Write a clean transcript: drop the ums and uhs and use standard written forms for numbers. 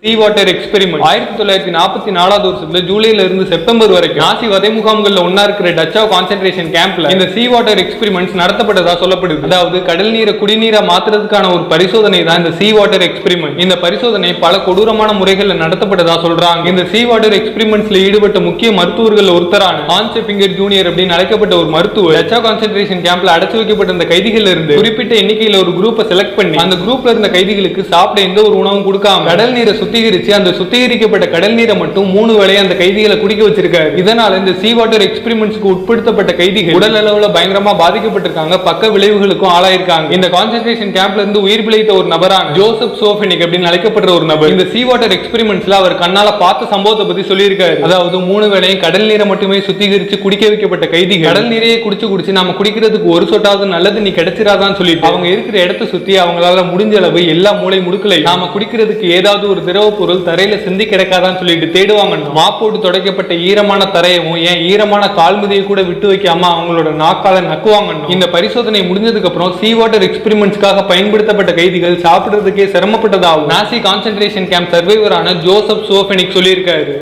Sea water experiment 1944 வருஷத்துல ஜூலைல இருந்து September வரைக்கும் நாசி வதை முகாம்கள்ல ஒன்னா இருக்கிற டச்சா கான்சென்ட்ரேஷன் கேம்ப்ல இந்த சீ வாட்டர் எக்ஸ்பெரிமெண்ட்ஸ் நடத்தப்பட்டதா சொல்லப்படுது. அதாவது கடல் நீரை குடிநீரா மாத்துறதுக்கான ஒரு பரிசோதனை தான் இந்த சீ வாட்டர் எக்ஸ்பெரிமெண்ட். இந்த பரிசோதனை பல கொடூரமான முறைகள்ல நடத்தப்பட்டதா சொல்றாங்க. இந்த சீ வாட்டர் எக்ஸ்பெரிமெண்ட்ஸ்ல ஈடுபட்ட முக்கிய மருத்துவர்கள் ஒருத்தரான ஹான்ஸ் எப்பிங்கர் ஜூனியர் அப்படின்னு அழைக்கப்பட்ட ஒரு மருத்துவர் டச்சா கான்சென்ட்ரேஷன் கேம்ப்ல அடைச்சு வைக்கப்பட்ட அந்த கைதிகள் இருந்து குறிப்பிட்ட எண்ணிக்கையில ஒரு குரூப்பை செலக்ட் பண்ணி அந்த குரூப்ல இருந்த கைதிகளுக்கு சாப்பிட எந்த ஒரு உணவும் கொடுக்காம கடல் நீரை சுத்திகரிச்சு அந்த சுத்திகரிக்கப்பட்ட கடல் நீரை மட்டும் 3 வேளை அந்த கைதிகளை குடிக்க வச்சிருக்காரு. இதனால இந்த சீ வாட்டர் எக்ஸ்பெரிமெண்ட்ஸ்க்கு உட்படுத்தப்பட்ட கைதிகள் உடல் அளவுல பயங்கரமா பாதிக்கப்பட்டிருக்காங்க, பக்க விளைவுகளுக்கும் ஆளாயிருக்காங்க. இந்த கான்சென்ட்ரேஷன் கேம்ப்ல இருந்து உயிர் பிழைத்த ஒரு நபரான ஜோசப் சோஃபெனிக் அப்படின்னு அழைக்கப்படுற ஒரு நபர் இந்த சீ வாட்டர் எக்ஸ்பெரிமெண்ட்ஸ்ல அவர் கண்ணால பார்த்த சம்பவத்தை பத்தி சொல்லியிருக்காரு. அதாவது 3 வேளையும் கடல் நீரை மட்டுமே சுத்திகரிச்சு குடிக்க வைக்கப்பட்ட கைதிகள் கடல் நீரையே குடிச்சு நாம குடிக்கிறதுக்கு ஒரு சொட்டாவது நல்லது நீ கிடைச்சிராதான்னு சொல்லிட்டு அவங்க இருக்கிற இடத்தை சுத்தி அவங்களால முடிஞ்ச அளவு எல்லா மூளை முடுக்கலை நாம குடிக்கிறதுக்கு ஏதாவது ஒரு திரவ பொருள் தரையில சிந்தி கிடக்காதான்னு சொல்லிட்டு தேடுவாங்க. மாப்போட்டு துடைக்கப்பட்ட ஈரமான தரையவும் ஏன் ஈரமான கால்முதியை கூட விட்டு வைக்காம அவங்களோட நாக்கால நக்குவாங்க. இந்த பரிசோதனை முடிஞ்சதுக்கு அப்புறம் சீ வாட்டர் எக்ஸ்பெரிமெண்ட்ஸ்க்காக பயன்படுத்தப்பட்ட கைதிகள் சாப்பிடுறதுக்கே சிரமப்பட்டதாகவும் நாசி கான்சென்ட்ரேஷன் கேம்ப் சர்வைவரான ஜோசப் சோஃபெனிக் சொல்லியிருக்காரு.